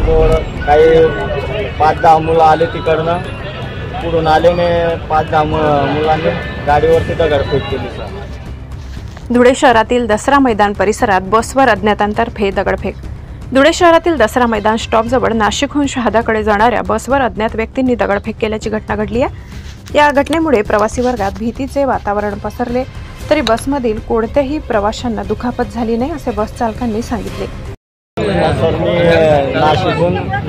मैदानाजवळ काही 5-10 मुलं आले तिकडनं, पुढून आलेने 5-10 मुलांनी गाडीवरती दगडफेक केली सर। धुळे शहरातील दसरा मैदान परिसरात बसवर अज्ञातांतर्फे दगडफेक। धुळे शहरातील दसरा मैदान स्टॉपजवळ नाशिकहून शहादाकडे जाणाऱ्या बसवर अज्ञात व्यक्तींनी दगडफेक केल्याची घटना घडली आहे। या घटनेमुळे प्रवासी वर्गात भीतीचे वातावरण पसरले, तरी बसमधील कोणत्याही प्रवाशांना दुखापत झाली नाही असे बस चालकांनी सांगितले। सर मी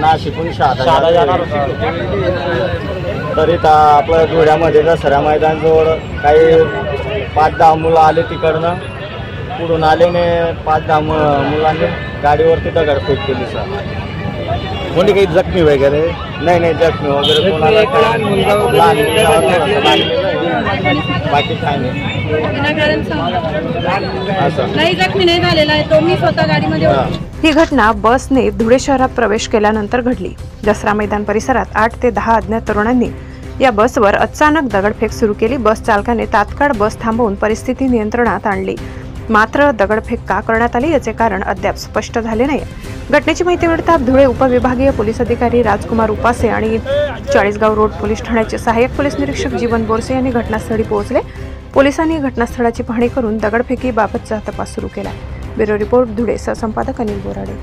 नाशिकहून शहादा जाणार होतो, तरी आपल्या धुळ्यामध्ये दसरा मैदानाजवळ काही 5-10 मुलं आले तिकडनं, पुढून आलेने 5-10 मुलांनी गाडीवरती दगडफेक केली सर। कोणी काही जखमी वगैरे? नाही जखमी वगैरे कोणाला बाकी काय नाही, जखमी नाही झालेला आहे तो, मी स्वतः गाडीमध्ये। ही घटना बसने धुळे शहरात प्रवेश केल्यानंतर घडली। दसरा मैदान परिसरात 8 ते 10 अज्ञात तरुणांनी या बसवर अचानक दगडफेक सुरू केली। बस चालकाने तात्काळ बस थांबवून परिस्थिती नियंत्रणात आणली, मात्र दगडफेक का करण्यात आली याचे कारण अद्याप स्पष्ट झाले नाही। घटनेची माहिती मिळताच धुळे उपविभागीय पोलीस अधिकारी राजकुमार उपासे आणि चाळीसगाव रोड पोलीस ठाण्याचे सहाय्यक पोलीस निरीक्षक जीवन बोरसे यांनी घटनास्थळी पोहोचले। पोलिसांनी घटनास्थळाची पाहणी करून दगडफेकीबाबतचा तपास सुरू केला। Bureau report, Dhule. सहसंपादक अनिल बोराडे।